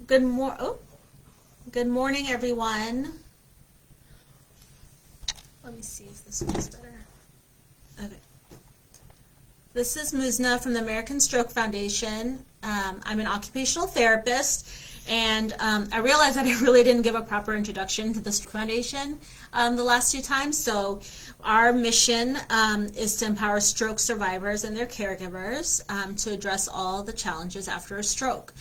Good morning, everyone. Let me see if this one's better. Okay. This is Muzna from the American Stroke Foundation. I'm an occupational therapist, and I realized that I really didn't give a proper introduction to the Stroke Foundation the last few times. So our mission is to empower stroke survivors and their caregivers to address all the challenges after a stroke.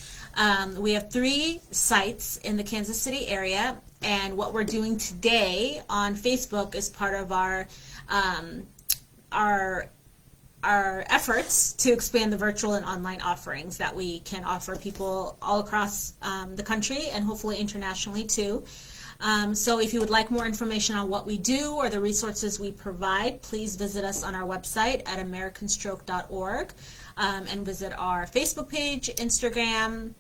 We have 3 sites in the Kansas City area, and what we're doing today on Facebook is part of our efforts to expand the virtual and online offerings that we can offer people all across the country and hopefully internationally too. So if you would like more information on what we do or the resources we provide, please visit us on our website at americanstroke.org and visit our Facebook page, Instagram,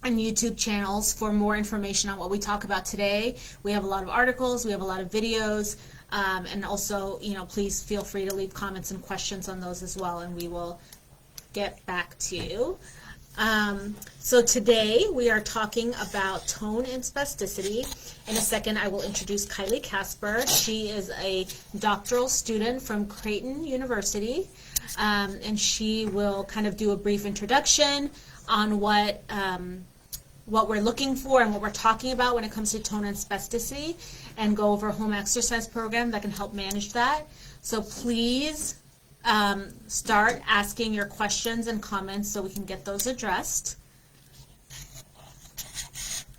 and YouTube channels for more information on what we talk about today. We have a lot of articles, we have a lot of videos, and also, please feel free to leave comments and questions on those as well, and we will get back to you. So today we are talking about tone and spasticity. In a second, I will introduce Kylie Casper. She is a doctoral student from Creighton University, and she will kind of do a brief introduction on what we're looking for and what we're talking about when it comes to tone and spasticity, and go over a home exercise program that can help manage that. So please start asking your questions and comments so we can get those addressed.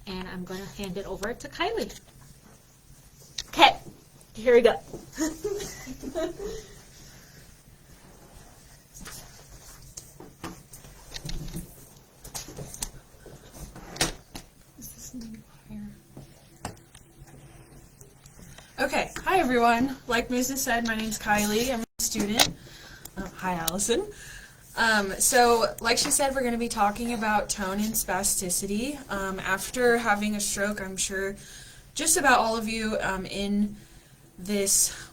And I'm going to hand it over to Kylie. Okay, here we go. Okay, hi everyone. Like Muzna said, my name's Kylie. I'm a student. Hi Allison. So like she said, we're going to be talking about tone and spasticity. After having a stroke, I'm sure just about all of you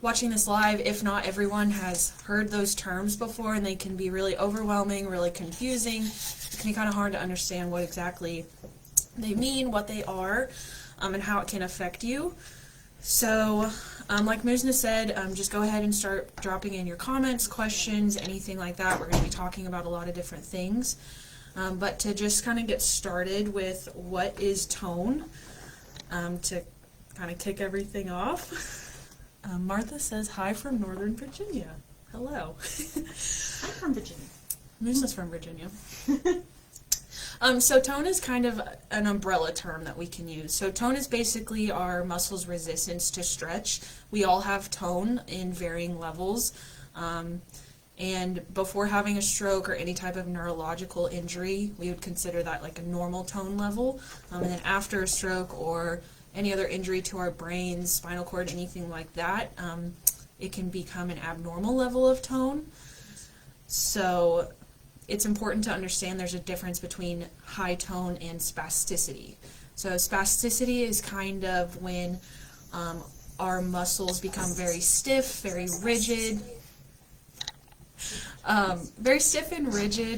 watching this live, if not everyone, has heard those terms before, and they can be really overwhelming, really confusing. It can be kind of hard to understand what exactly they mean, what they are, and how it can affect you. So, like Muzna said, just go ahead and start dropping in your comments, questions, anything like that. We're going to be talking about a lot of different things. But to just kind of get started with what is tone, to kind of kick everything off, Martha says hi from Northern Virginia. Hello. I'm from Virginia. Muzna's from Virginia. So tone is kind of an umbrella term that we can use. So tone is basically our muscles' resistance to stretch. We all have tone in varying levels. And before having a stroke or any type of neurological injury, we would consider that like a normal tone level. And then after a stroke or any other injury to our brains, spinal cord, anything like that, it can become an abnormal level of tone. So it's important to understand there's a difference between high tone and spasticity. So spasticity is kind of when our muscles become very stiff, very rigid,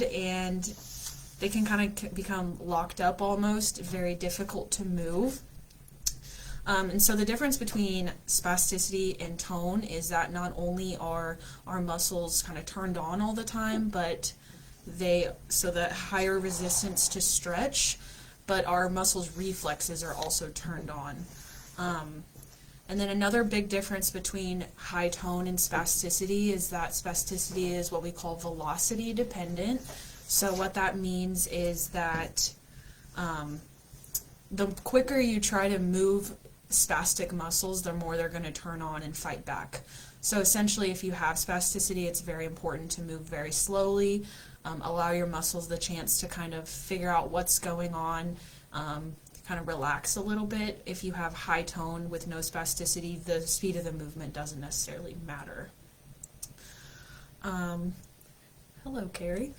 and they can kind of become locked up almost, very difficult to move. And so the difference between spasticity and tone is that not only are our muscles kind of turned on all the time, but so the higher resistance to stretch, but our muscles' reflexes are also turned on. And then another big difference between high tone and spasticity is that spasticity is what we call velocity dependent. So what that means is that the quicker you try to move spastic muscles, the more they're going to turn on and fight back. So essentially, if you have spasticity, it's very important to move very slowly. Allow your muscles the chance to kind of figure out what's going on, kind of relax a little bit. If you have high tone with no spasticity, the speed of the movement doesn't necessarily matter. Hello, Carrie.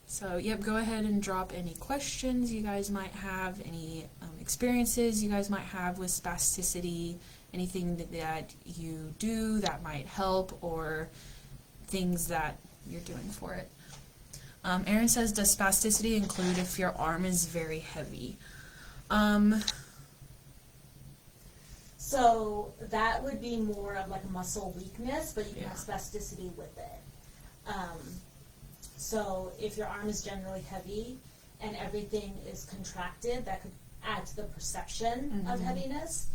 So, yep, go ahead and drop any questions you guys might have, any experiences you guys might have with spasticity, anything that you do that might help, or things that you're doing for it. Erin says, does spasticity include if your arm is very heavy? So that would be more of like muscle weakness, but you can Yeah. have spasticity with it. So if your arm is generally heavy and everything is contracted, that could add to the perception of heaviness.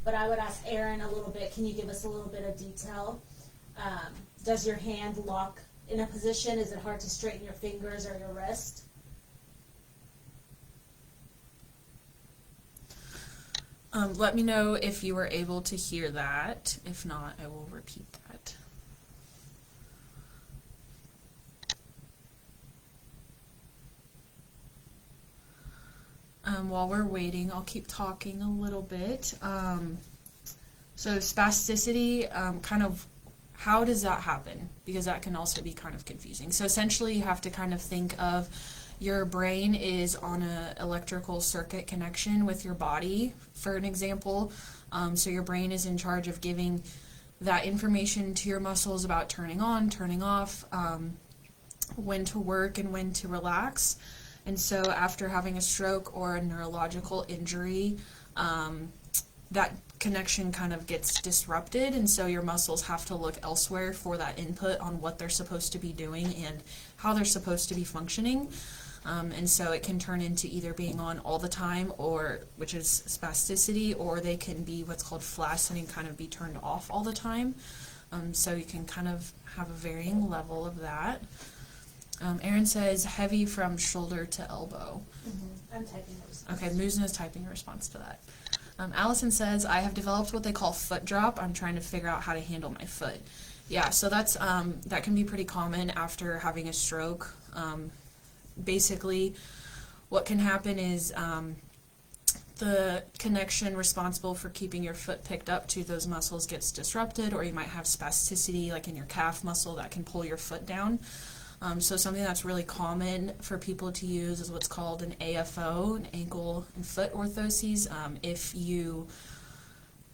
But I would ask Erin a little bit, can you give us a little bit of detail? Does your hand lock in a position? Is it hard to straighten your fingers or your wrist? Let me know if you were able to hear that. If not, I will repeat that. While we're waiting, I'll keep talking a little bit. So spasticity, kind of, how does that happen? Because that can also be kind of confusing. So essentially you have to kind of think of your brain is on an electrical circuit connection with your body, for an example. So your brain is in charge of giving that information to your muscles about turning on, turning off, when to work and when to relax. And so after having a stroke or a neurological injury, that connection kind of gets disrupted, and so your muscles have to look elsewhere for that input on what they're supposed to be doing and how they're supposed to be functioning. And so it can turn into either being on all the time, or which is spasticity, or they can be what's called flaccid and kind of be turned off all the time. So you can kind of have a varying level of that. Erin says heavy from shoulder to elbow. I'm typing a response. Okay, Muzna is typing a response to that. Allison says, I have developed what they call foot drop. I'm trying to figure out how to handle my foot. Yeah, so that's that can be pretty common after having a stroke. Basically, what can happen is the connection responsible for keeping your foot picked up to those muscles gets disrupted, or you might have spasticity like in your calf muscle that can pull your foot down. So something that's really common for people to use is what's called an AFO, an ankle and foot orthoses. If you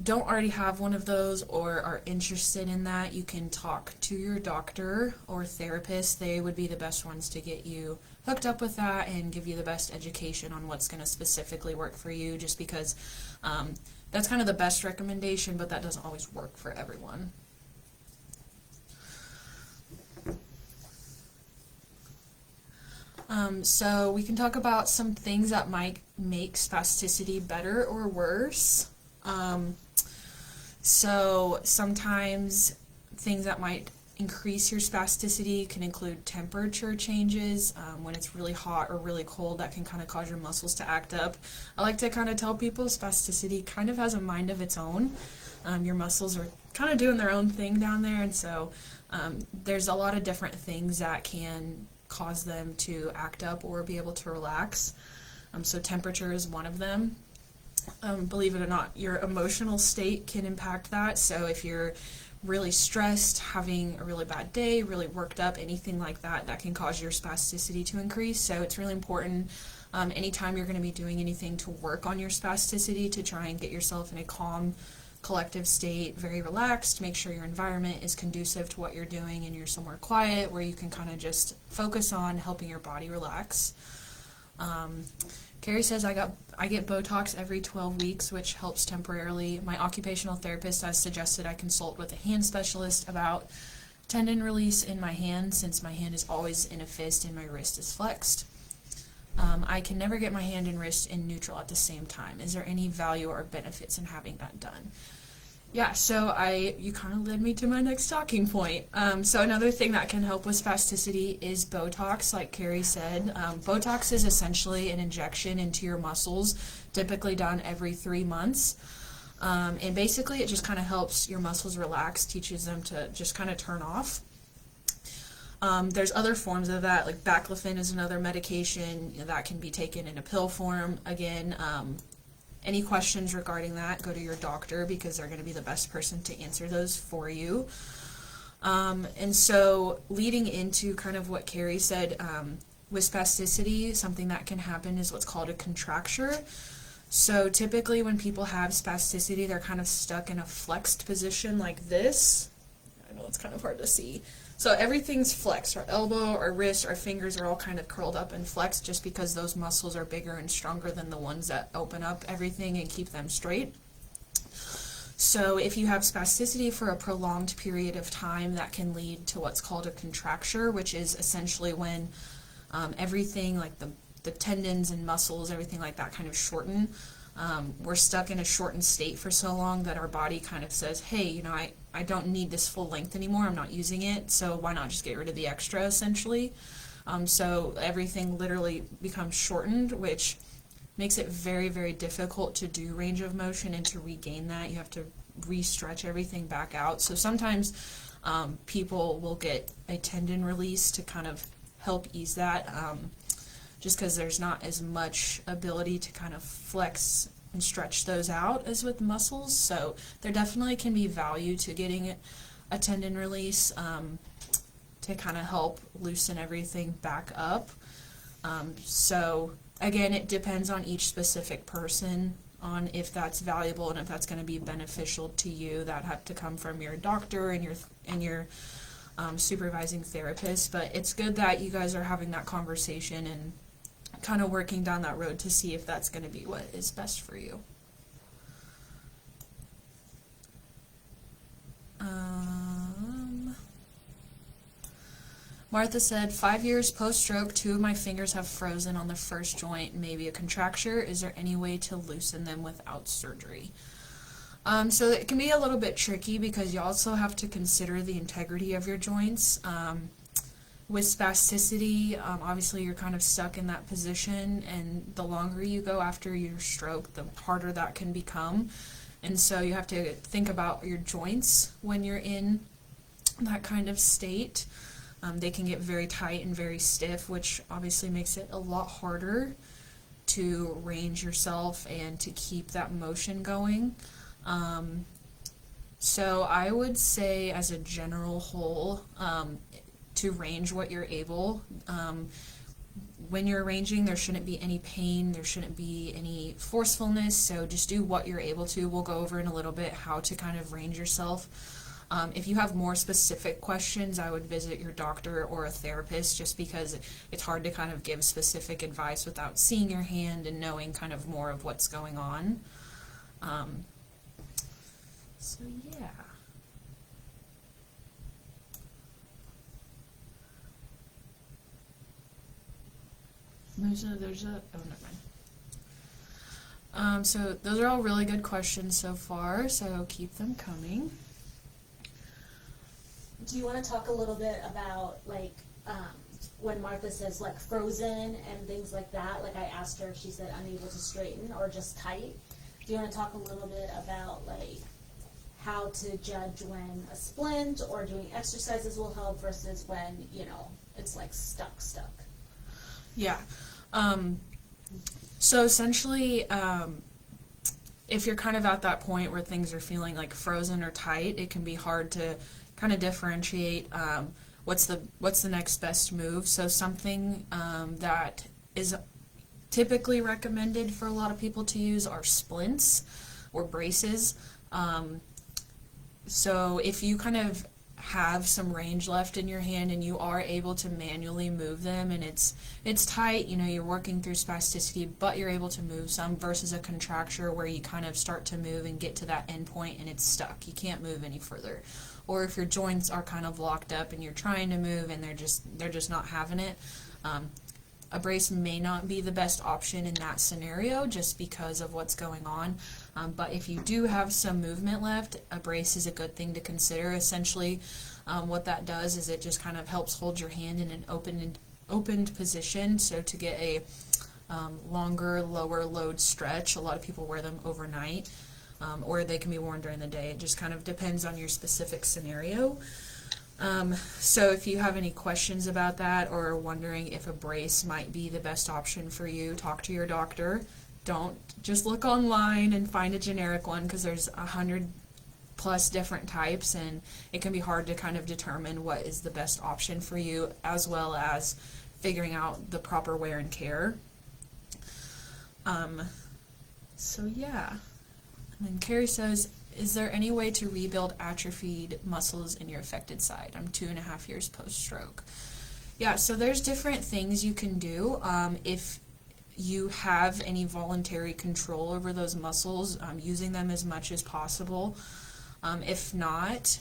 don't already have one of those or are interested in that, you can talk to your doctor or therapist. They would be the best ones to get you hooked up with that and give you the best education on what's going to specifically work for you, just because that's kind of the best recommendation, but that doesn't always work for everyone. So we can talk about some things that might make spasticity better or worse. So sometimes things that might increase your spasticity can include temperature changes. When it's really hot or really cold, that can kind of cause your muscles to act up. I like to kind of tell people spasticity kind of has a mind of its own. Your muscles are kind of doing their own thing down there, and so there's a lot of different things that can cause them to act up or be able to relax. So temperature is one of them. Believe it or not, your emotional state can impact that. So if you're really stressed, having a really bad day, really worked up, anything like that, that can cause your spasticity to increase. So it's really important anytime you're going to be doing anything to work on your spasticity to try and get yourself in a calm, collective state, very relaxed. Make sure your environment is conducive to what you're doing and you're somewhere quiet where you can kind of just focus on helping your body relax. Carrie says, I get Botox every 12 weeks, which helps temporarily. My occupational therapist has suggested I consult with a hand specialist about tendon release in my hand, since my hand is always in a fist and my wrist is flexed. I can never get my hand and wrist in neutral at the same time. Is there any value or benefits in having that done? Yeah, so you kind of led me to my next talking point. So another thing that can help with spasticity is Botox, like Carrie said. Botox is essentially an injection into your muscles, typically done every 3 months. And basically it just kind of helps your muscles relax, teaches them to just kind of turn off. There's other forms of that, like baclofen is another medication that can be taken in a pill form. Again, any questions regarding that, go to your doctor, because they're going to be the best person to answer those for you. And so leading into kind of what Carrie said, with spasticity, something that can happen is what's called a contracture. So typically when people have spasticity, they're kind of stuck in a flexed position like this. I know it's kind of hard to see. So everything's flexed. Our elbow, our wrist, our fingers are all kind of curled up and flexed just because those muscles are bigger and stronger than the ones that open up everything and keep them straight. So if you have spasticity for a prolonged period of time, that can lead to what's called a contracture, which is essentially when everything like the tendons and muscles, everything like that kind of shorten. We're stuck in a shortened state for so long that our body kind of says, hey, you know, I don't need this full length anymore, I'm not using it, so why not just get rid of the extra, essentially. So everything literally becomes shortened, which makes it very, very difficult to do range of motion and to regain that. You have to re-stretch everything back out. So sometimes people will get a tendon release to kind of help ease that, just because there's not as much ability to kind of flex and stretch those out as with muscles. So there definitely can be value to getting a tendon release to kind of help loosen everything back up. So again, it depends on each specific person on if that's valuable and if that's going to be beneficial to you. That have to come from your doctor and your supervising therapist. But it's good that you guys are having that conversation and kind of working down that road to see if that's going to be what is best for you. Martha said, 5 years post-stroke, 2 of my fingers have frozen on the first joint, maybe a contracture. Is there any way to loosen them without surgery? So it can be a little bit tricky because you also have to consider the integrity of your joints. With spasticity, obviously you're kind of stuck in that position, and the longer you go after your stroke, the harder that can become. And so you have to think about your joints when you're in that kind of state. They can get very tight and very stiff, which obviously makes it a lot harder to range yourself and to keep that motion going. So I would say, as a general whole, to range what you're able. When you're ranging, there shouldn't be any pain, there shouldn't be any forcefulness, so just do what you're able to. We'll go over in a little bit how to kind of range yourself. If you have more specific questions, I would visit your doctor or a therapist, just because it's hard to kind of give specific advice without seeing your hand and knowing kind of more of what's going on. So yeah. So those are all really good questions so far, so keep them coming. Do you want to talk a little bit about, like, when Martha says, like, frozen and things like that? Like, I asked her if she said unable to straighten or just tight. Do you want to talk a little bit about, like, how to judge when a splint or doing exercises will help versus when, you know, it's, like, stuck? Yeah. So essentially, if you're kind of at that point where things are feeling like frozen or tight, it can be hard to kind of differentiate what's the next best move. So something that is typically recommended for a lot of people to use are splints or braces. So if you kind of have some range left in your hand and you are able to manually move them, and it's tight, you know, you're working through spasticity, but you're able to move some, versus a contracture where you kind of start to move and get to that end point and it's stuck. You can't move any further. Or if your joints are kind of locked up and you're trying to move and they're just not having it, a brace may not be the best option in that scenario just because of what's going on. But if you do have some movement left, a brace is a good thing to consider. Essentially, what that does is it just kind of helps hold your hand in an opened position, so to get a longer, lower load stretch. A lot of people wear them overnight, or they can be worn during the day. It just kind of depends on your specific scenario. So if you have any questions about that or are wondering if a brace might be the best option for you, talk to your doctor. Don't just look online and find a generic one, because there's 100+ different types, and it can be hard to kind of determine what is the best option for you, as well as figuring out the proper wear and care. So yeah. And then Carrie says, is there any way to rebuild atrophied muscles in your affected side? I'm 2.5 years post-stroke. Yeah, so there's different things you can do. If you have any voluntary control over those muscles, using them as much as possible. If not,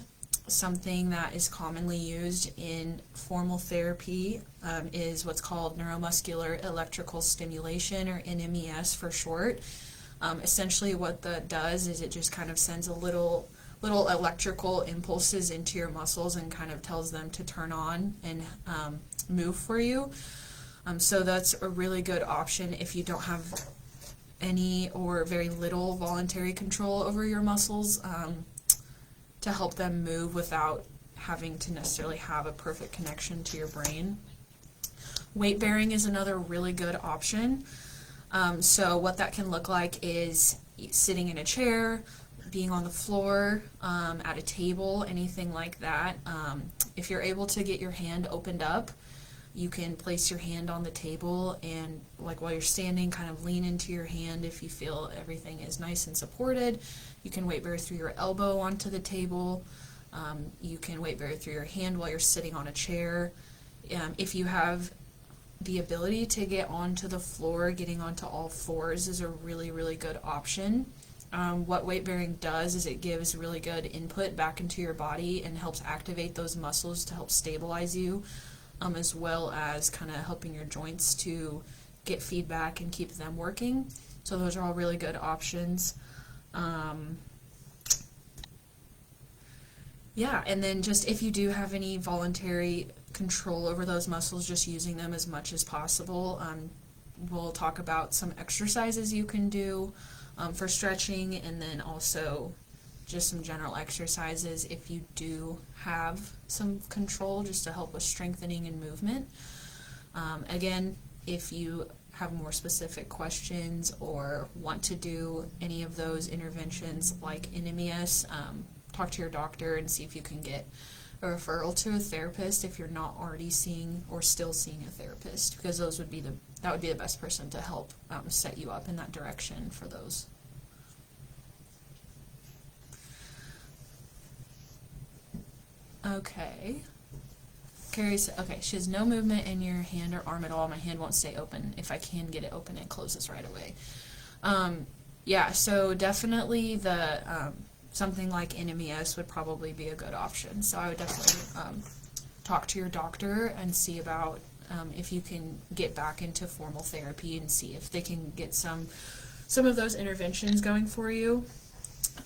something that is commonly used in formal therapy is what's called neuromuscular electrical stimulation, or NMES for short. Essentially what that does is it just kind of sends a little electrical impulses into your muscles and kind of tells them to turn on and move for you. So that's a really good option if you don't have any or very little voluntary control over your muscles, to help them move without having to necessarily have a perfect connection to your brain. Weight bearing is another really good option. So what that can look like is sitting in a chair, being on the floor, at a table, anything like that. If you're able to get your hand opened up, you can place your hand on the table and, like, while you're standing, kind of lean into your hand if you feel everything is nice and supported. You can weight bear through your elbow onto the table. You can weight bear through your hand while you're sitting on a chair. If you have the ability to get onto the floor, getting onto all fours is a really, really good option. What weight bearing does is it gives really good input back into your body and helps activate those muscles to help stabilize you, as well as kind of helping your joints to get feedback and keep them working. So those are all really good options. Yeah, and then just if you do have any voluntary control over those muscles, just using them as much as possible. We'll talk about some exercises you can do for stretching, and then also just some general exercises if you do have some control, just to help with strengthening and movement. Again, if you have more specific questions or want to do any of those interventions like NMES, talk to your doctor and see if you can get a referral to a therapist if you're not already seeing or still seeing a therapist, because that would be the best person to help set you up in that direction for those. Okay. Carrie said, okay, she has no movement in your hand or arm at all. My hand won't stay open. If I can get it open, it closes right away. Yeah, so definitely the something like NMES would probably be a good option. So I would definitely talk to your doctor and see about if you can get back into formal therapy and see if they can get some of those interventions going for you.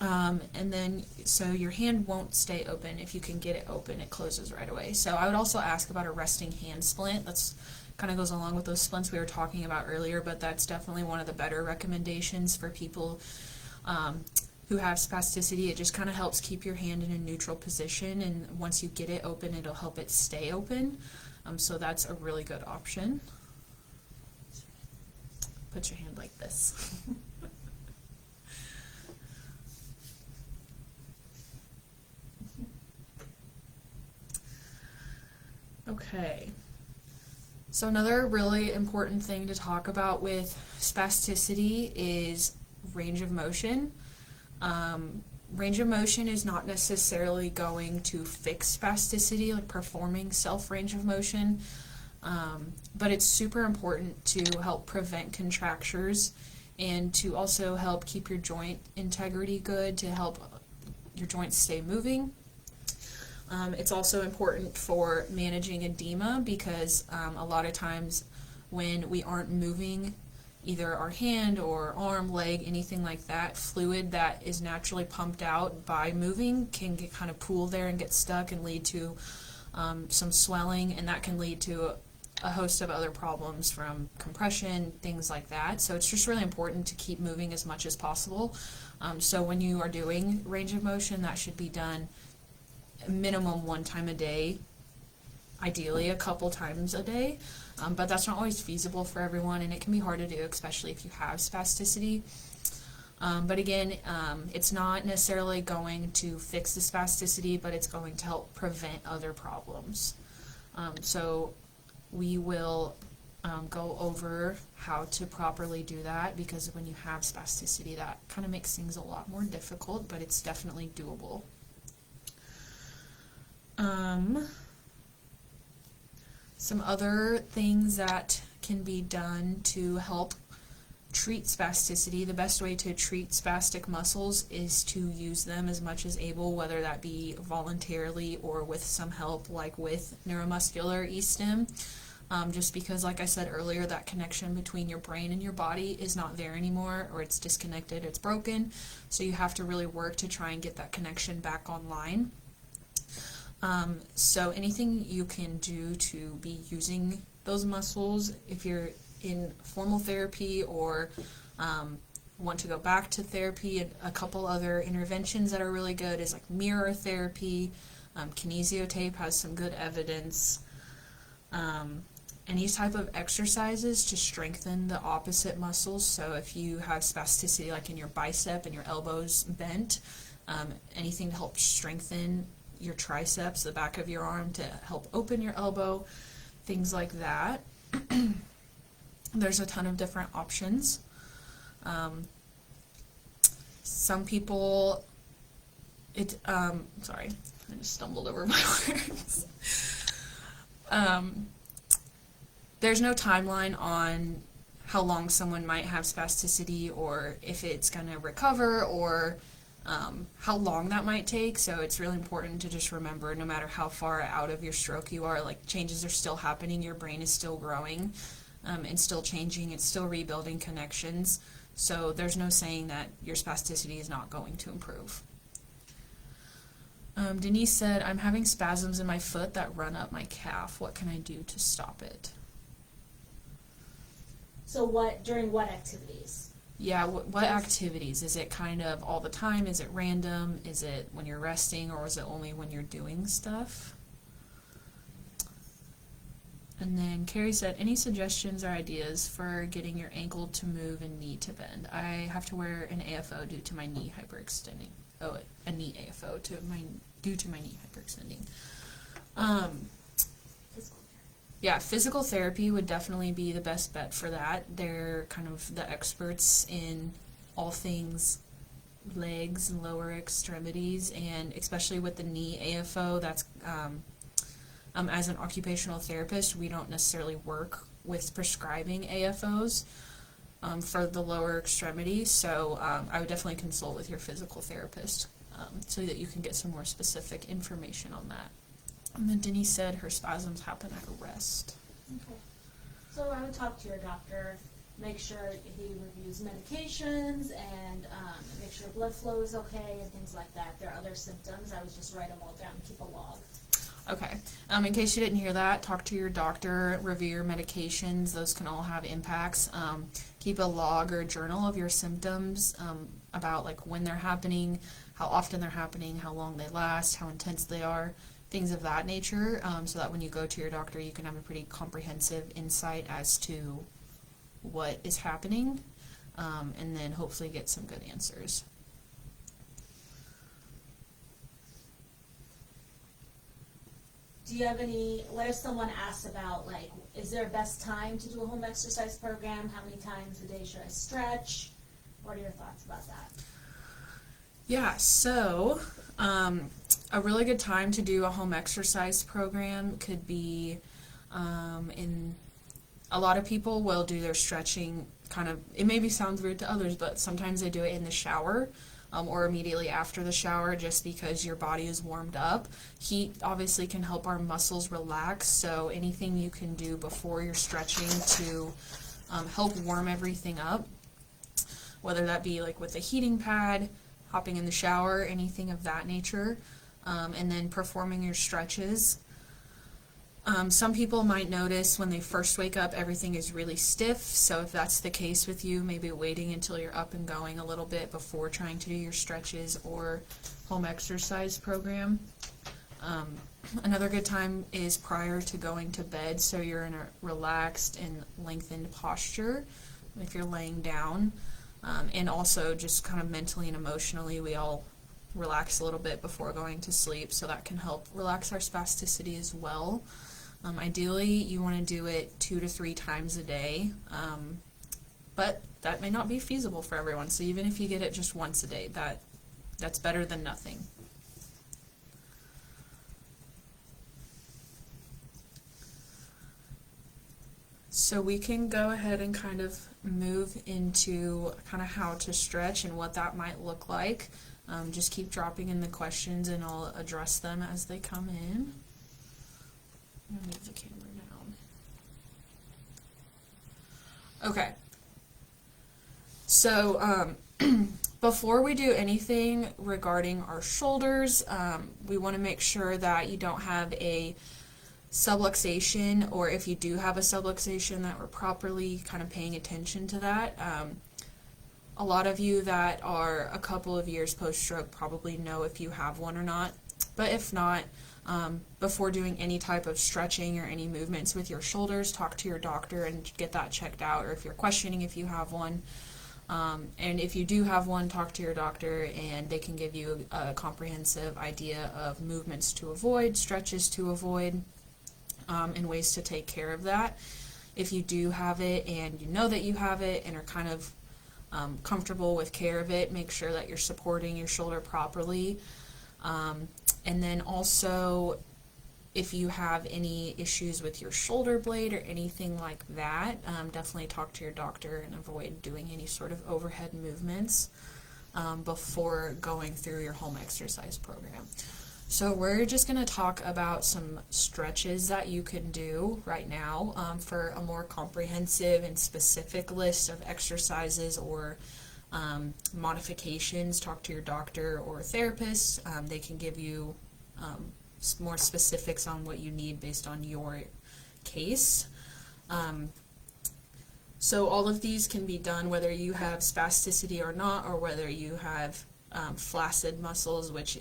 And then, so your hand won't stay open. If you can get it open, it closes right away. So I would also ask about a resting hand splint. That's kind of goes along with those splints we were talking about earlier, but that's definitely one of the better recommendations for people who have spasticity. It just kind of helps keep your hand in a neutral position, and once you get it open, it'll help it stay open. So that's a really good option. Put your hand like this. Okay, so another really important thing to talk about with spasticity is range of motion. Range of motion is not necessarily going to fix spasticity, like performing self-range of motion, but it's super important to help prevent contractures and to also help keep your joint integrity good, to help your joints stay moving. It's also important for managing edema, because a lot of times when we aren't moving either our hand or arm, leg, anything like that, fluid that is naturally pumped out by moving can get kind of pool there and get stuck and lead to some swelling, and that can lead to a host of other problems from compression, things like that. So it's just really important to keep moving as much as possible. So when you are doing range of motion, that should be done minimum 1 time a day, ideally a couple times a day, but that's not always feasible for everyone, and it can be hard to do, especially if you have spasticity. But again, it's not necessarily going to fix the spasticity, but it's going to help prevent other problems. So we will go over how to properly do that, because when you have spasticity, that kind of makes things a lot more difficult, but it's definitely doable. Some other things that can be done to help treat spasticity. The best way to treat spastic muscles is to use them as much as able, whether that be voluntarily or with some help, like with neuromuscular e-stim. Just because, like I said earlier, that connection between your brain and your body is not there anymore, or it's disconnected, it's broken. So you have to really work to try and get that connection back online. So anything you can do to be using those muscles, if you're in formal therapy or want to go back to therapy, and a couple other interventions that are really good is like mirror therapy. Kinesiotape has some good evidence. Any type of exercises to strengthen the opposite muscles. So if you have spasticity like in your bicep and your elbows bent, anything to help strengthen your triceps, the back of your arm, to help open your elbow, things like that. There's a ton of different options. Some people, sorry, I just stumbled over my words. There's no timeline on how long someone might have spasticity, or if it's going to recover, or how long that might take. So it's really important to just remember, no matter how far out of your stroke you are, like, changes are still happening, your brain is still growing and still changing, it's still rebuilding connections. So there's no saying that your spasticity is not going to improve. Denise said, I'm having spasms in my foot that run up my calf. What can I do to stop it? So during what activities? Yeah, what activities? Is it kind of all the time? Is it random? Is it when you're resting, or is it only when you're doing stuff? And then Carrie said, any suggestions or ideas for getting your ankle to move and knee to bend? I have to wear an AFO due to my knee hyperextending. Oh, a knee AFO due to my knee hyperextending. Yeah, physical therapy would definitely be the best bet for that. They're kind of the experts in all things legs and lower extremities, and especially with the knee AFO, that's as an occupational therapist, we don't necessarily work with prescribing AFOs for the lower extremity, so I would definitely consult with your physical therapist so that you can get some more specific information on that. And then Denise said her spasms happen at rest. Okay. So I would talk to your doctor, make sure he reviews medications, and make sure blood flow is okay and things like that. If there are other symptoms, I would just write them all down and keep a log. Okay. In case you didn't hear that, talk to your doctor, review your medications. Those can all have impacts. Keep a log or a journal of your symptoms about like when they're happening, how often they're happening, how long they last, how intense they are, things of that nature, so that when you go to your doctor, you can have a pretty comprehensive insight as to what is happening, and then hopefully get some good answers. Do you have what if someone asks about, like, is there a best time to do a home exercise program? How many times a day should I stretch? What are your thoughts about that? Yeah, so a really good time to do a home exercise program could be in a lot of people will do their stretching kind of, it maybe sounds weird to others, but sometimes they do it in the shower or immediately after the shower, just because your body is warmed up. Heat obviously can help our muscles relax, so anything you can do before you're stretching to help warm everything up, whether that be like with a heating pad, hopping in the shower, anything of that nature, and then performing your stretches. Some people might notice when they first wake up everything is really stiff, so if that's the case with you, maybe waiting until you're up and going a little bit before trying to do your stretches or home exercise program. Another good time is prior to going to bed, so you're in a relaxed and lengthened posture if you're laying down. And also just kind of mentally and emotionally, we all relax a little bit before going to sleep, so that can help relax our spasticity as well. Ideally, you want to do it 2 to 3 times a day, but that may not be feasible for everyone. So even if you get it just once a day, that's better than nothing. So we can go ahead and kind of move into kind of how to stretch and what that might look like. Just keep dropping in the questions and I'll address them as they come in. I'm gonna move the camera down. Okay. So before we do anything regarding our shoulders, we want to make sure that you don't have a subluxation, or if you do have a subluxation, that we're properly kind of paying attention to that. A lot of you that are a couple of years post-stroke probably know if you have one or not, but if not, before doing any type of stretching or any movements with your shoulders, talk to your doctor and get that checked out, or if you're questioning if you have one. And if you do have one, talk to your doctor and they can give you a comprehensive idea of movements to avoid, stretches to avoid, and ways to take care of that. If you do have it and you know that you have it and are kind of comfortable with care of it, make sure that you're supporting your shoulder properly. And then also, if you have any issues with your shoulder blade or anything like that, definitely talk to your doctor and avoid doing any sort of overhead movements before going through your home exercise program. So we're just going to talk about some stretches that you can do right now. For a more comprehensive and specific list of exercises or modifications, talk to your doctor or therapist. They can give you more specifics on what you need based on your case. So all of these can be done whether you have spasticity or not, or whether you have flaccid muscles, which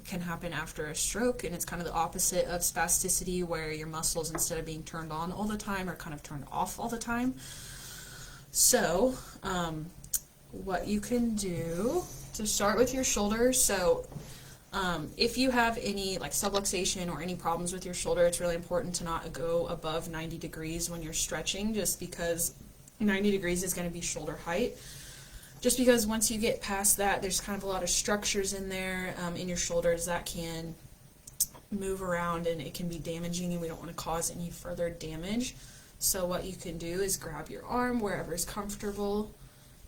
can happen after a stroke, and it's kind of the opposite of spasticity, where your muscles, instead of being turned on all the time, are kind of turned off all the time. So what you can do to start with your shoulders, so if you have any like subluxation or any problems with your shoulder, it's really important to not go above 90 degrees when you're stretching, just because 90 degrees is going to be shoulder height. Just because once you get past that, there's kind of a lot of structures in there in your shoulders that can move around and it can be damaging, and we don't want to cause any further damage. So what you can do is grab your arm wherever is comfortable,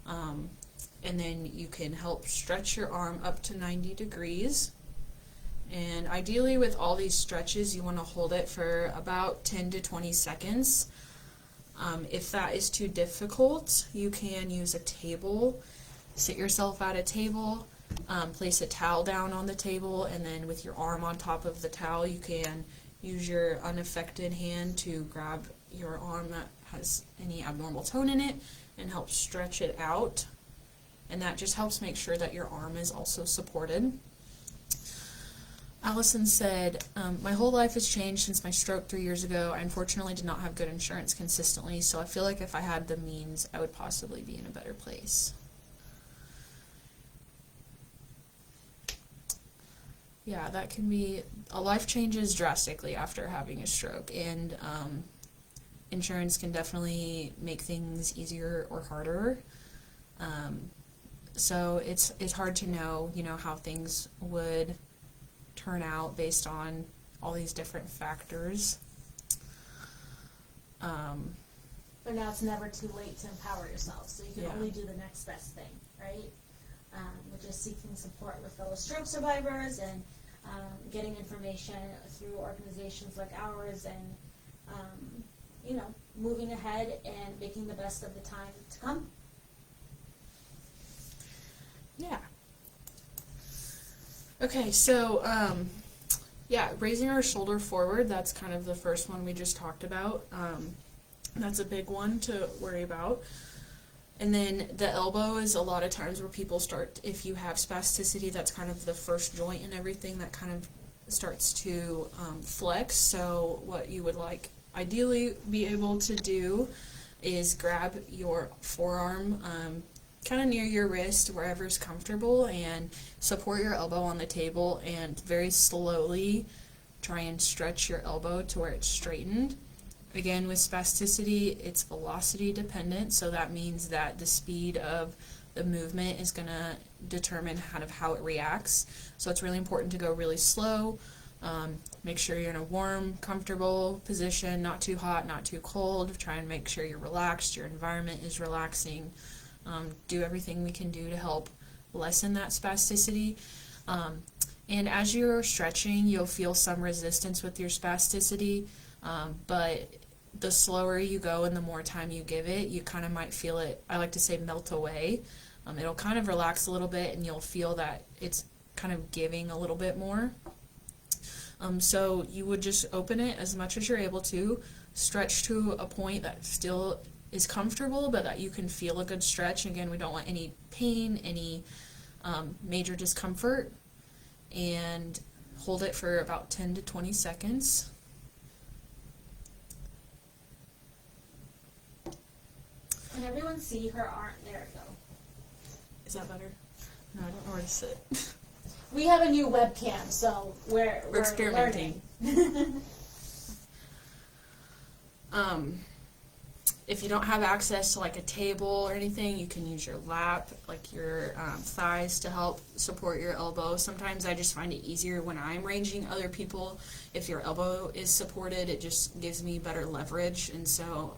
and then you can help stretch your arm up to 90 degrees. And ideally with all these stretches, you want to hold it for about 10 to 20 seconds. If that is too difficult, you can use a table. Sit yourself at a table, place a towel down on the table, and then with your arm on top of the towel, you can use your unaffected hand to grab your arm that has any abnormal tone in it and help stretch it out. And that just helps make sure that your arm is also supported. Allison said, my whole life has changed since my stroke 3 years ago. I unfortunately did not have good insurance consistently, so I feel like if I had the means, I would possibly be in a better place. Yeah, that can be, a life changes drastically after having a stroke, and insurance can definitely make things easier or harder. So it's hard to know, how things would turn out based on all these different factors. But now it's never too late to empower yourself, so you can only do the next best thing, right? Which is seeking support with fellow stroke survivors and getting information through organizations like ours, and moving ahead and making the best of the time to come. Yeah. Okay, so raising our shoulder forward, that's kind of the first one we just talked about. That's a big one to worry about. And then the elbow is a lot of times where people start, if you have spasticity, that's kind of the first joint and everything that kind of starts to flex. So what you would ideally be able to do is grab your forearm kind of near your wrist, wherever is comfortable, and support your elbow on the table and very slowly try and stretch your elbow to where it's straightened. Again, with spasticity, it's velocity dependent, so that means that the speed of the movement is going to determine kind of how it reacts. So it's really important to go really slow. Make sure you're in a warm, comfortable position, not too hot, not too cold. Try and make sure you're relaxed, your environment is relaxing. Do everything we can do to help lessen that spasticity. And as you're stretching, you'll feel some resistance with your spasticity, but the slower you go and the more time you give it, you kind of might feel it, I like to say, melt away. It'll kind of relax a little bit, and you'll feel that it's kind of giving a little bit more. So you would just open it as much as you're able to, stretch to a point that still is comfortable, but that you can feel a good stretch. Again, we don't want any pain, any major discomfort, and hold it for about 10 to 20 seconds. Can everyone see her arm? There we go. Is that better? No, I don't know where to sit. We have a new webcam, so we're experimenting. If you don't have access to like a table or anything, you can use your lap, like your thighs, to help support your elbow. Sometimes I just find it easier when I'm ranging other people. If your elbow is supported, it just gives me better leverage, and so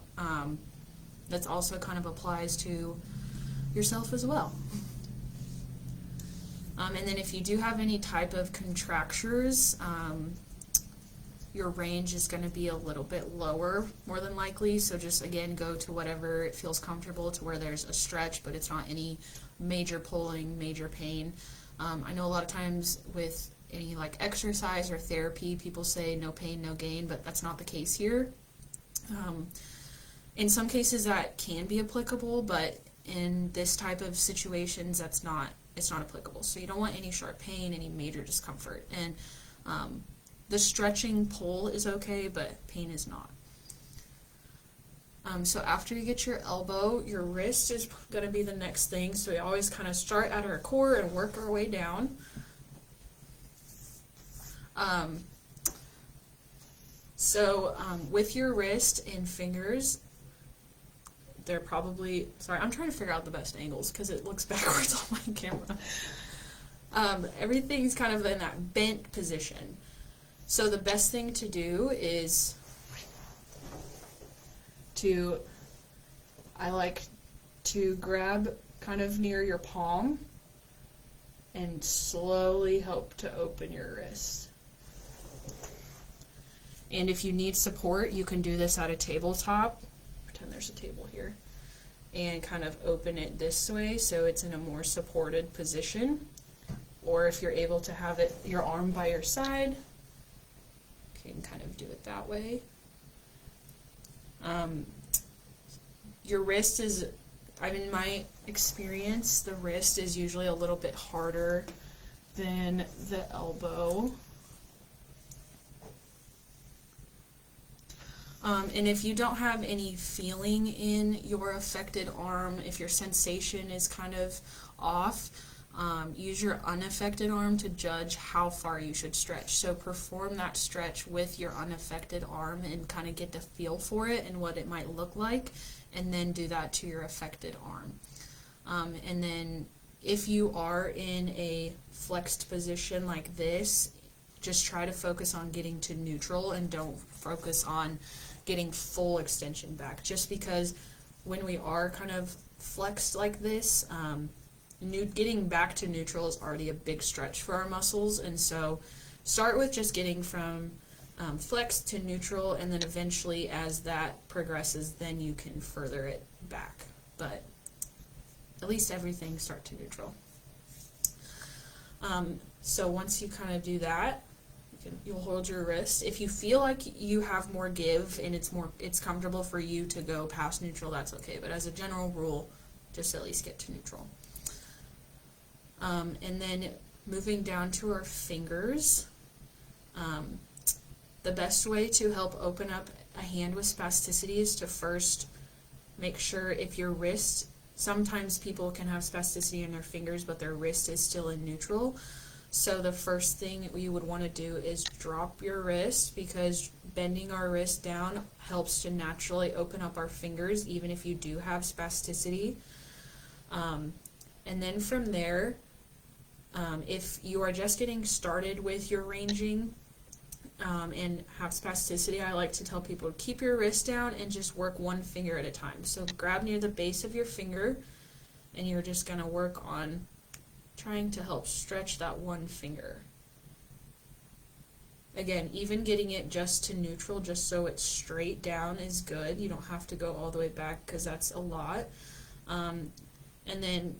that also kind of applies to yourself as well. And then if you do have any type of contractures, your range is going to be a little bit lower, more than likely. So just, again, go to whatever it feels comfortable, to where there's a stretch, but it's not any major pulling, major pain. I know a lot of times with any like exercise or therapy, people say no pain, no gain, but that's not the case here. In some cases that can be applicable, but in this type of situations, it's not applicable. So you don't want any sharp pain, any major discomfort. And the stretching pull is okay, but pain is not. So after you get your elbow, your wrist is going to be the next thing. So we always kind of start at our core and work our way down. With your wrist and fingers, they're probably, sorry, I'm trying to figure out the best angles because it looks backwards on my camera. Everything's kind of in that bent position. So the best thing to do is I like to grab kind of near your palm and slowly help to open your wrist. And if you need support, you can do this at a tabletop. Pretend there's a table here. And kind of open it this way so it's in a more supported position. Or if you're able to have it, your arm by your side, you can kind of do it that way. Your wrist is, in my experience, the wrist is usually a little bit harder than the elbow. And if you don't have any feeling in your affected arm, if your sensation is kind of off, use your unaffected arm to judge how far you should stretch. So perform that stretch with your unaffected arm and kind of get the feel for it and what it might look like, and then do that to your affected arm. And then if you are in a flexed position like this, just try to focus on getting to neutral and don't focus on getting full extension back, just because when we are kind of flexed like this, getting back to neutral is already a big stretch for our muscles. And so start with just getting from flexed to neutral, and then eventually as that progresses, then you can further it back. But at least everything start to neutral. So once you kind of do that, you'll hold your wrist. If you feel like you have more give and it's comfortable for you to go past neutral, that's okay. But as a general rule, just at least get to neutral. And then moving down to our fingers, the best way to help open up a hand with spasticity is to first make sure if your wrist, sometimes people can have spasticity in their fingers, but their wrist is still in neutral. So the first thing you would want to do is drop your wrist, because bending our wrist down helps to naturally open up our fingers even if you do have spasticity. And then from there, if you are just getting started with your ranging and have spasticity, I like to tell people to keep your wrist down and just work one finger at a time. So grab near the base of your finger, and you're just going to work on trying to help stretch that one finger. Again, even getting it just to neutral, just so it's straight down, is good. You don't have to go all the way back, because that's a lot. And then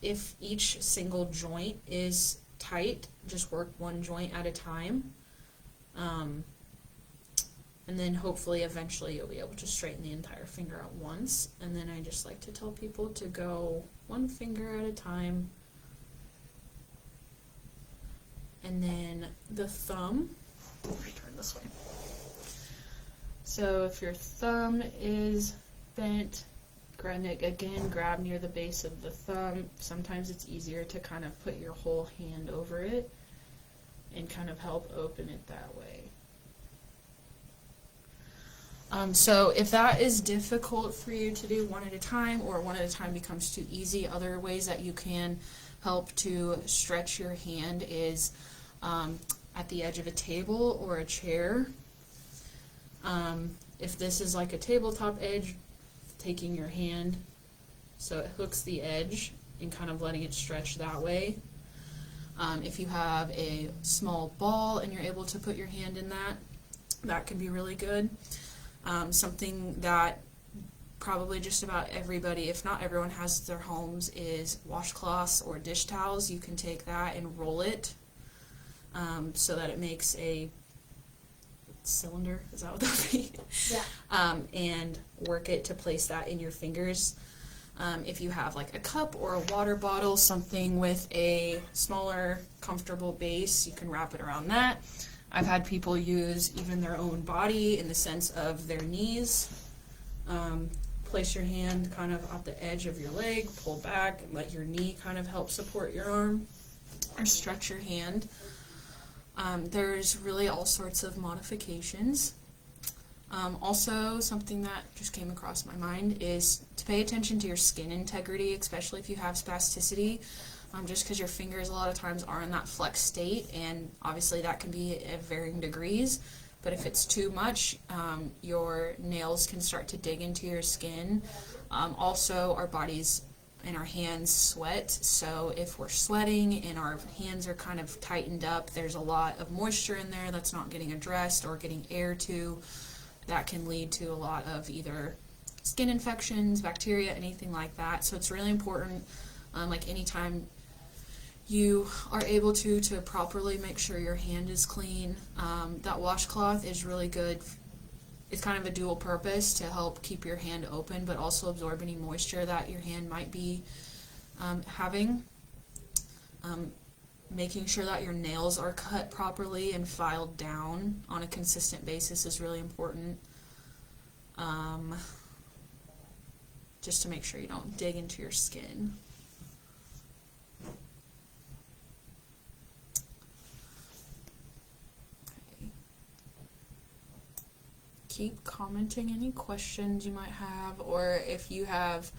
if each single joint is tight, just work one joint at a time. And then hopefully eventually you'll be able to straighten the entire finger at once. And then I just like to tell people to go one finger at a time. And then the thumb, let me turn this way. So if your thumb is bent, grab near the base of the thumb. Sometimes it's easier to kind of put your whole hand over it and kind of help open it that way. So if that is difficult for you to do one at a time, or one at a time becomes too easy, other ways that you can help to stretch your hand is at the edge of a table or a chair. If this is like a tabletop edge, taking your hand so it hooks the edge and kind of letting it stretch that way. If you have a small ball and you're able to put your hand in that, that can be really good. Something that probably just about everybody, if not everyone, has their homes is washcloths or dish towels. You can take that and roll it so that it makes a cylinder, is that what that would be? Yeah. And work it to place that in your fingers. If you have like a cup or a water bottle, something with a smaller, comfortable base, you can wrap it around that. I've had people use even their own body in the sense of their knees. Place your hand kind of at the edge of your leg, pull back, and let your knee kind of help support your arm, or stretch your hand. There's really all sorts of modifications. Also, something that just came across my mind is to pay attention to your skin integrity, especially if you have spasticity, just because your fingers a lot of times are in that flex state, and obviously that can be at varying degrees, but if it's too much, your nails can start to dig into your skin. Also, our bodies and our hands sweat, so if we're sweating and our hands are kind of tightened up, there's a lot of moisture in there that's not getting addressed or getting air to. That can lead to a lot of either skin infections, bacteria, anything like that. So it's really important, like anytime you are able to properly make sure your hand is clean. That washcloth is really good. It's kind of a dual purpose to help keep your hand open, but also absorb any moisture that your hand might be having. Making sure that your nails are cut properly and filed down on a consistent basis is really important. Just to make sure you don't dig into your skin. Okay. Keep commenting any questions you might have, or if you have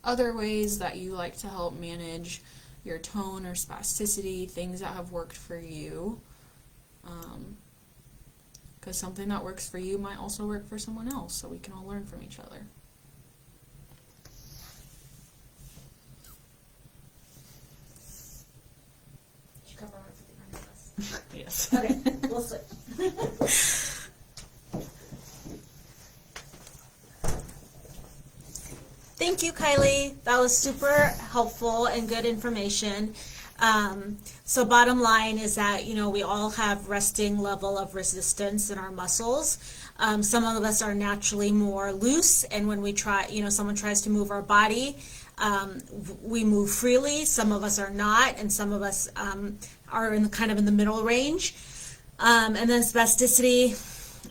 other ways that you like to help manage your tone or spasticity, things that have worked for you, because something that works for you might also work for someone else, so we can all learn from each other. Did you cover everything on your list? Yes. Okay, we'll switch. Thank you, Kylie. That was super helpful and good information. So bottom line is that, we all have resting level of resistance in our muscles. Some of us are naturally more loose, and when we try, someone tries to move our body, we move freely. Some of us are not, and some of us are in the middle range. And then spasticity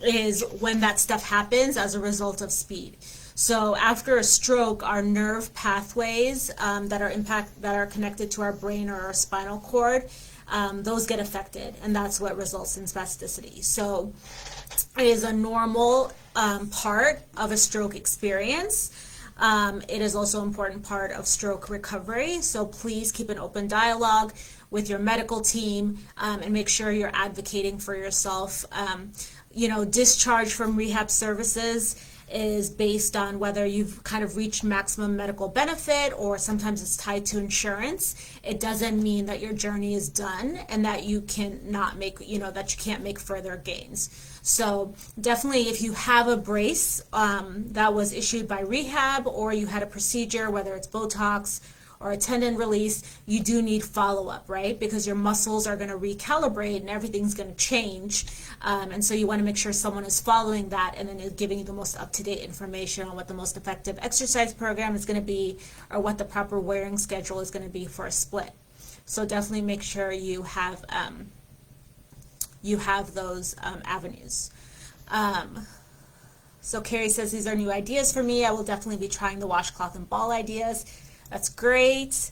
is when that stuff happens as a result of speed. So after a stroke, our nerve pathways that are connected to our brain or our spinal cord, those get affected, and that's what results in spasticity. So it is a normal part of a stroke experience. It is also an important part of stroke recovery, so please keep an open dialogue with your medical team and make sure you're advocating for yourself. Discharge from rehab services is based on whether you've kind of reached maximum medical benefit, or sometimes it's tied to insurance. It doesn't mean that your journey is done and that you cannot make, that you can't make further gains. So definitely, if you have a brace that was issued by rehab, or you had a procedure, whether it's Botox or a tendon release, you do need follow-up, right? Because your muscles are going to recalibrate and everything's going to change. And so you want to make sure someone is following that and then is giving you the most up-to-date information on what the most effective exercise program is going to be, or what the proper wearing schedule is going to be for a split. So definitely make sure you have those avenues. So Carrie says, these are new ideas for me. I will definitely be trying the washcloth and ball ideas. That's great.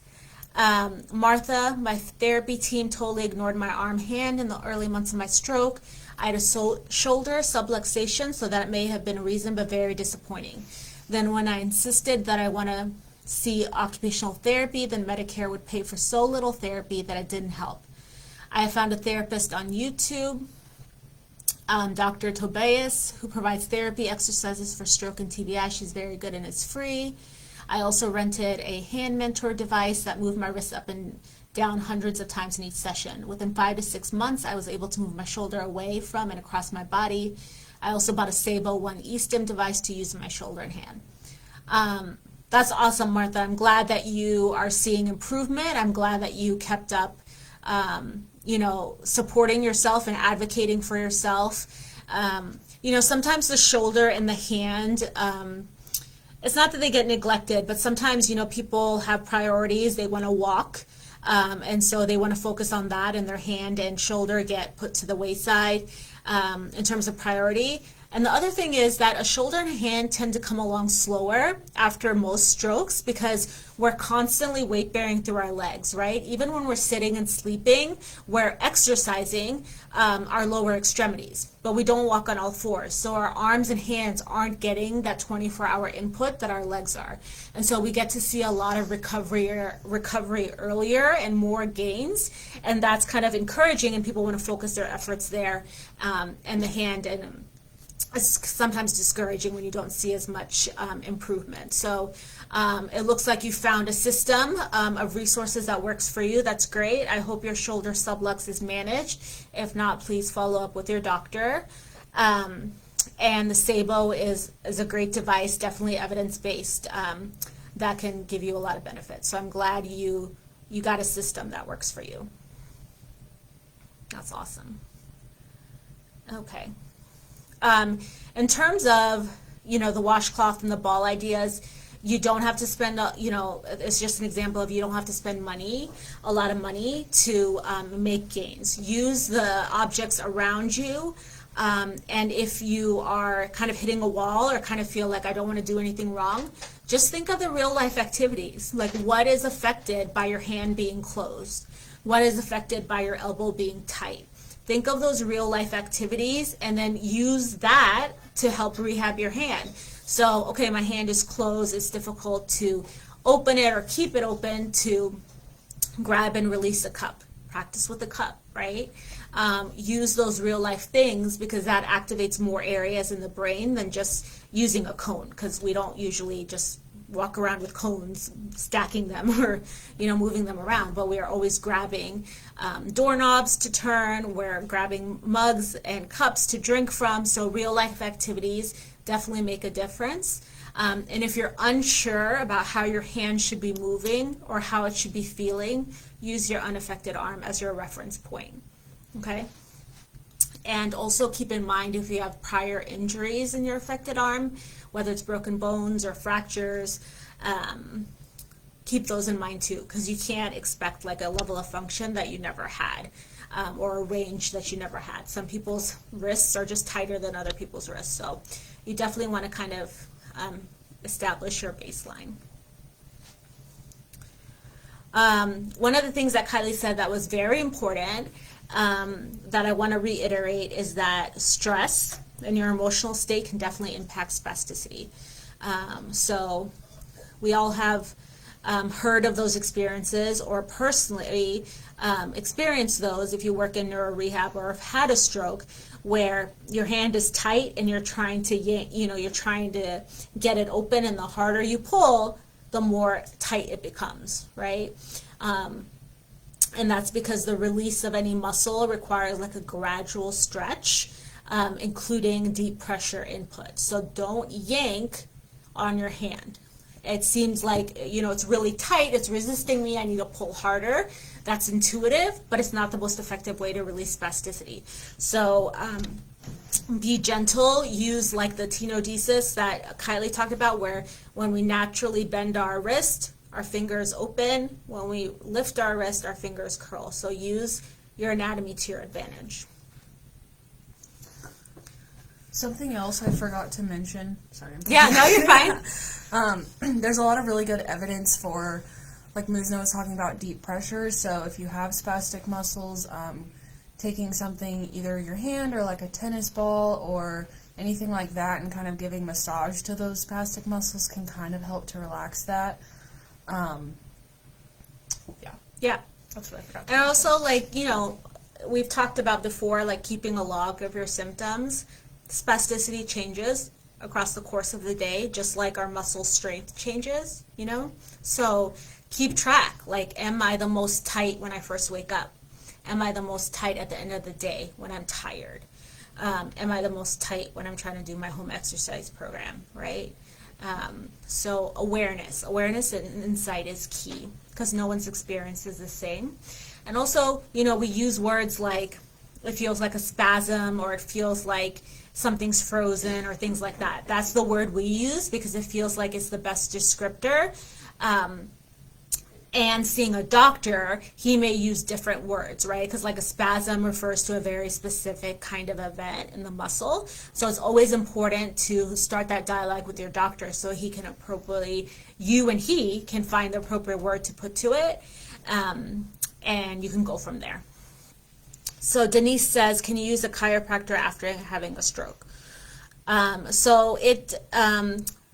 Martha, my therapy team totally ignored my arm hand in the early months of my stroke. I had a shoulder subluxation, so that may have been a reason, but very disappointing. Then when I insisted that I want to see occupational therapy, then Medicare would pay for so little therapy that it didn't help. I found a therapist on YouTube, Dr. Tobias, who provides therapy exercises for stroke and TBI. She's very good and it's free. I also rented a hand mentor device that moved my wrists up and down hundreds of times in each session. Within 5 to 6 months, I was able to move my shoulder away from and across my body. I also bought a Sabo 1E stim device to use in my shoulder and hand. That's awesome, Martha. I'm glad that you are seeing improvement. I'm glad that you kept up, supporting yourself and advocating for yourself. Sometimes the shoulder and the hand, it's not that they get neglected, but sometimes, people have priorities. They want to walk, and so they want to focus on that, and their hand and shoulder get put to the wayside in terms of priority. And the other thing is that a shoulder and a hand tend to come along slower after most strokes, because we're constantly weight bearing through our legs, right? Even when we're sitting and sleeping, we're exercising our lower extremities, but we don't walk on all fours. So our arms and hands aren't getting that 24-hour input that our legs are. And so we get to see a lot of recovery earlier and more gains. And that's kind of encouraging, and people want to focus their efforts there, and the hand, and it's sometimes discouraging when you don't see as much improvement. So it looks like you found a system of resources that works for you. That's great. I hope your shoulder sublux is managed. If not, please follow up with your doctor. And the Sabo is a great device, definitely evidence-based, that can give you a lot of benefits. So I'm glad you got a system that works for you. That's awesome. Okay. In terms of, the washcloth and the ball ideas, you don't have to spend, it's just an example of, you don't have to spend a lot of money to make gains. Use the objects around you, and if you are kind of hitting a wall or kind of feel like I don't want to do anything wrong, just think of the real life activities, like what is affected by your hand being closed, what is affected by your elbow being tight. Think of those real life activities and then use that to help rehab your hand. So, okay, my hand is closed. It's difficult to open it or keep it open, to grab and release a cup. Practice with a cup, right? Use those real life things, because that activates more areas in the brain than just using a cone, because we don't usually just walk around with cones, stacking them or moving them around, but we are always grabbing doorknobs to turn, we're grabbing mugs and cups to drink from. So real life activities definitely make a difference. And if you're unsure about how your hand should be moving or how it should be feeling, use your unaffected arm as your reference point. Okay? And also keep in mind, if you have prior injuries in your affected arm, whether it's broken bones or fractures, keep those in mind too, because you can't expect like a level of function that you never had, or a range that you never had. Some people's wrists are just tighter than other people's wrists, so you definitely want to kind of establish your baseline. One of the things that Kylie said that was very important, that I want to reiterate, is that stress and your emotional state can definitely impact spasticity. So we all have heard of those experiences, or personally experienced those if you work in neuro rehab or have had a stroke, where your hand is tight and you're trying to you're trying to get it open, and the harder you pull, the more tight it becomes, right? And that's because the release of any muscle requires like a gradual stretch, including deep pressure input. So don't yank on your hand. It seems like, it's really tight, it's resisting me, I need to pull harder. That's intuitive, but it's not the most effective way to release spasticity. So be gentle, use like the tenodesis that Kylie talked about, where when we naturally bend our wrist, our fingers open. When we lift our wrist, our fingers curl. So use your anatomy to your advantage. Something else I forgot to mention. Sorry. Yeah, no, you're fine. There's a lot of really good evidence for, like Muzna was talking about, deep pressure. So if you have spastic muscles, taking something, either your hand or like a tennis ball or anything like that, and kind of giving massage to those spastic muscles can kind of help to relax that. Yeah. That's what I forgot. And also, like, we've talked about before, like keeping a log of your symptoms. Spasticity changes across the course of the day, just like our muscle strength changes, So keep track. Like, am I the most tight when I first wake up? Am I the most tight at the end of the day when I'm tired? Am I the most tight when I'm trying to do my home exercise program, right? So awareness and insight is key, because no one's experience is the same. And also, we use words like, it feels like a spasm, or it feels like something's frozen, or things like that. That's the word we use because it feels like it's the best descriptor. And seeing a doctor, he may use different words, right? Because like a spasm refers to a very specific kind of event in the muscle. So it's always important to start that dialogue with your doctor so he can appropriately, you and he can find the appropriate word to put to it, and you can go from there. So Denise says, can you use a chiropractor after having a stroke?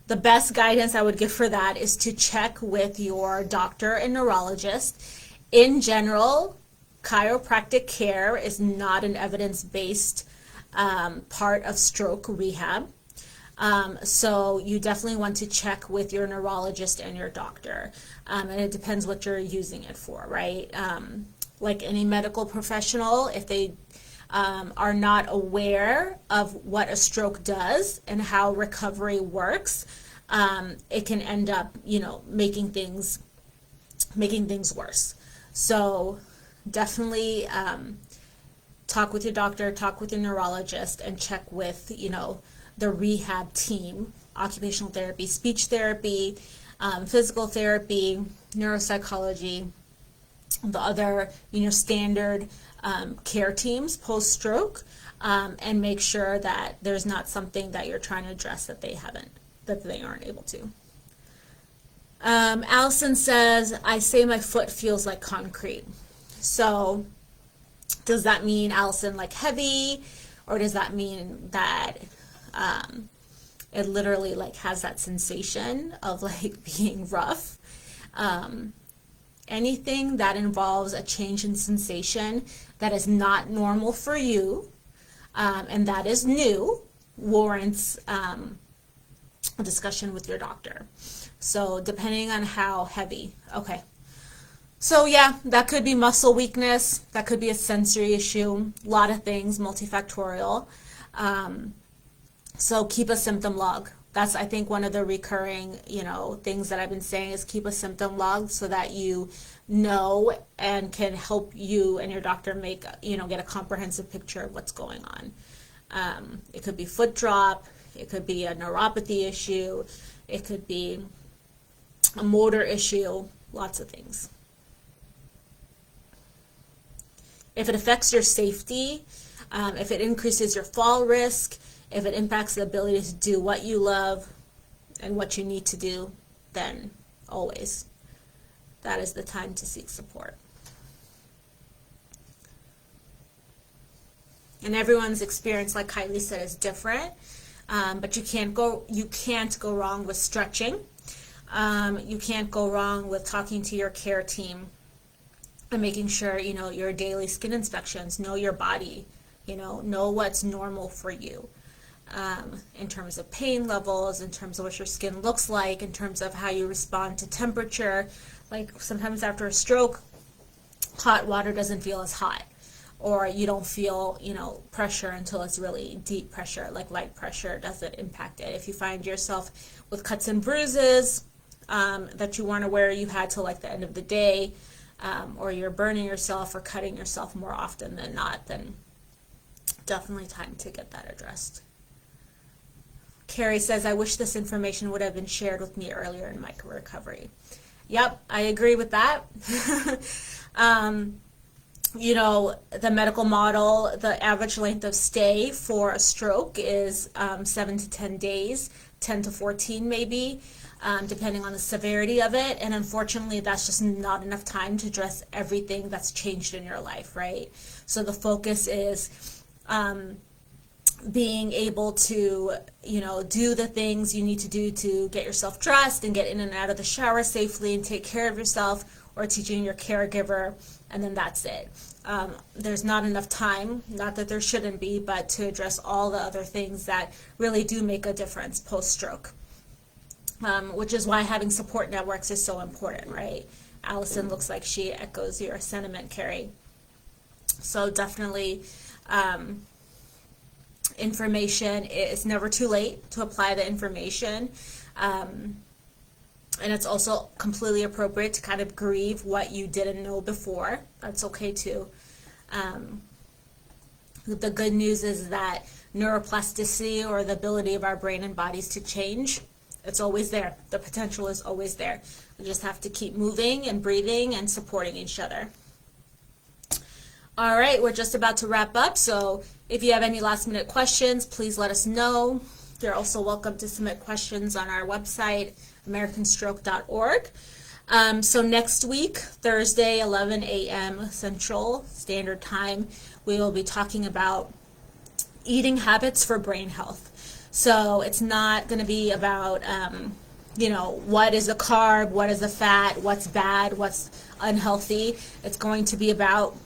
The best guidance I would give for that is to check with your doctor and neurologist. In general, chiropractic care is not an evidence-based part of stroke rehab. So you definitely want to check with your neurologist and your doctor. And it depends what you're using it for, right? Like any medical professional, if they are not aware of what a stroke does and how recovery works, it can end up, making things worse. So definitely talk with your doctor, talk with your neurologist, and check with, the rehab team, occupational therapy, speech therapy, physical therapy, neuropsychology, the other, standard care teams post-stroke, and make sure that there's not something that you're trying to address that they aren't able to. Allison says, I say my foot feels like concrete. So does that mean, Allison, like heavy, or does that mean that it literally like has that sensation of like being rough? Anything that involves a change in sensation that is not normal for you, and that is new, warrants a discussion with your doctor. So depending on how heavy. Okay. So yeah, that could be muscle weakness. That could be a sensory issue. A lot of things, multifactorial. So keep a symptom log. That's, I think, one of the recurring, things that I've been saying is keep a symptom log so that you know and can help you and your doctor make, get a comprehensive picture of what's going on. It could be foot drop. It could be a neuropathy issue. It could be a motor issue. Lots of things. If it affects your safety, if it increases your fall risk, if it impacts the ability to do what you love, and what you need to do, then always, that is the time to seek support. And everyone's experience, like Kylie said, is different. But you can't go wrong with stretching. You can't go wrong with talking to your care team and making sure, you know, your daily skin inspections, know your body, you know what's normal for you, in terms of pain levels, in terms of what your skin looks like, in terms of how you respond to temperature. Like sometimes after a stroke, hot water doesn't feel as hot, or you don't feel, you know, pressure until it's really deep pressure, like light pressure doesn't impact it. If you find yourself with cuts and bruises that you weren't aware you had till like the end of the day, or you're burning yourself or cutting yourself more often than not, then definitely time to get that addressed. Carrie says, I wish this information would have been shared with me earlier in my recovery. Yep, I agree with that. You know, the medical model, the average length of stay for a stroke is 7 to 10 days, 10 to 14 maybe, depending on the severity of it. And unfortunately, that's just not enough time to address everything that's changed in your life, right? So the focus is being able to, you know, do the things you need to do to get yourself dressed and get in and out of the shower safely and take care of yourself, or teaching your caregiver, and then that's it. There's not enough time, not that there shouldn't be, but to address all the other things that really do make a difference post-stroke, which is why having support networks is so important, right? Allison looks like she echoes your sentiment, Carrie. So definitely, information, it's never too late to apply the information. And it's also completely appropriate to kind of grieve what you didn't know before. That's okay too. The good news is that neuroplasticity, or the ability of our brain and bodies to change, it's always there. The potential is always there. We just have to keep moving and breathing and supporting each other. All right, we're just about to wrap up. So if you have any last minute questions, please let us know. You're also welcome to submit questions on our website, americanstroke.org. So next week, Thursday, 11 a.m. Central Standard Time, we will be talking about eating habits for brain health. So it's not going to be about, you know, what is a carb, what is a fat, what's bad, what's unhealthy. It's going to be about,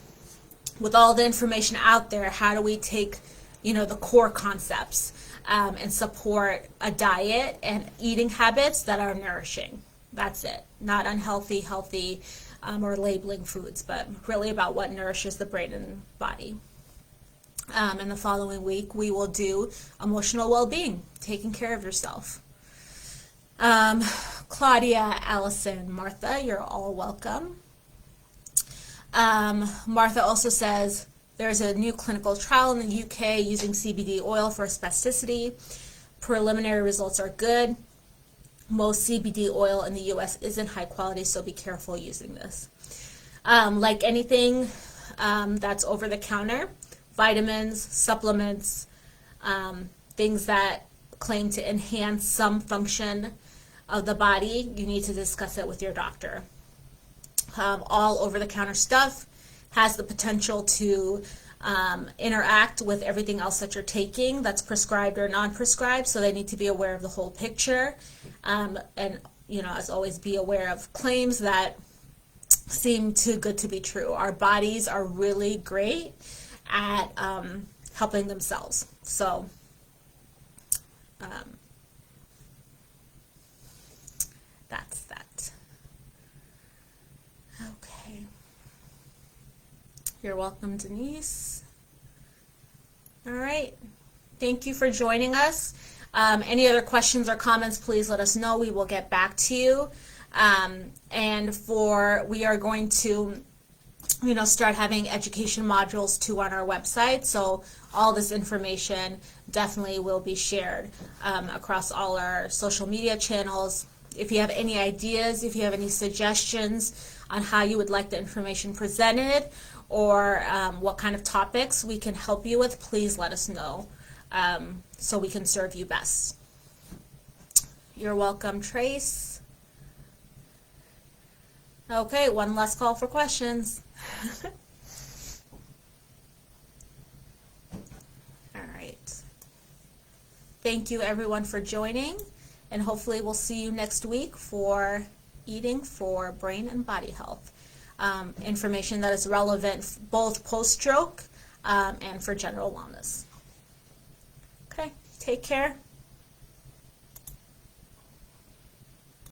with all the information out there, how do we take, you know, the core concepts and support a diet and eating habits that are nourishing. That's it. Not unhealthy, healthy, or labeling foods, but really about what nourishes the brain and body. And the following week, we will do emotional well-being, taking care of yourself. Claudia, Allison, Martha, you're all welcome. Martha also says, there's a new clinical trial in the UK using CBD oil for spasticity. Preliminary results are good. Most CBD oil in the US isn't high quality, so be careful using this. Like anything that's over the counter, vitamins, supplements, things that claim to enhance some function of the body, you need to discuss it with your doctor. All over the counter stuff has the potential to interact with everything else that you're taking that's prescribed or non-prescribed, so they need to be aware of the whole picture. And, you know, as always, be aware of claims that seem too good to be true. Our bodies are really great at helping themselves. So, that's that. Okay. You're welcome, Denise. All right. Thank you for joining us. Any other questions or comments, please let us know. We will get back to you. We are going to, you know, start having education modules too on our website. So all this information definitely will be shared across all our social media channels. If you have any ideas, if you have any suggestions on how you would like the information presented, or what kind of topics we can help you with, please let us know so we can serve you best. You're welcome, Trace. Okay, one last call for questions. All right. Thank you everyone for joining, and hopefully we'll see you next week for eating for brain and body health. Information that is relevant both post-stroke and for general wellness. Okay, take care.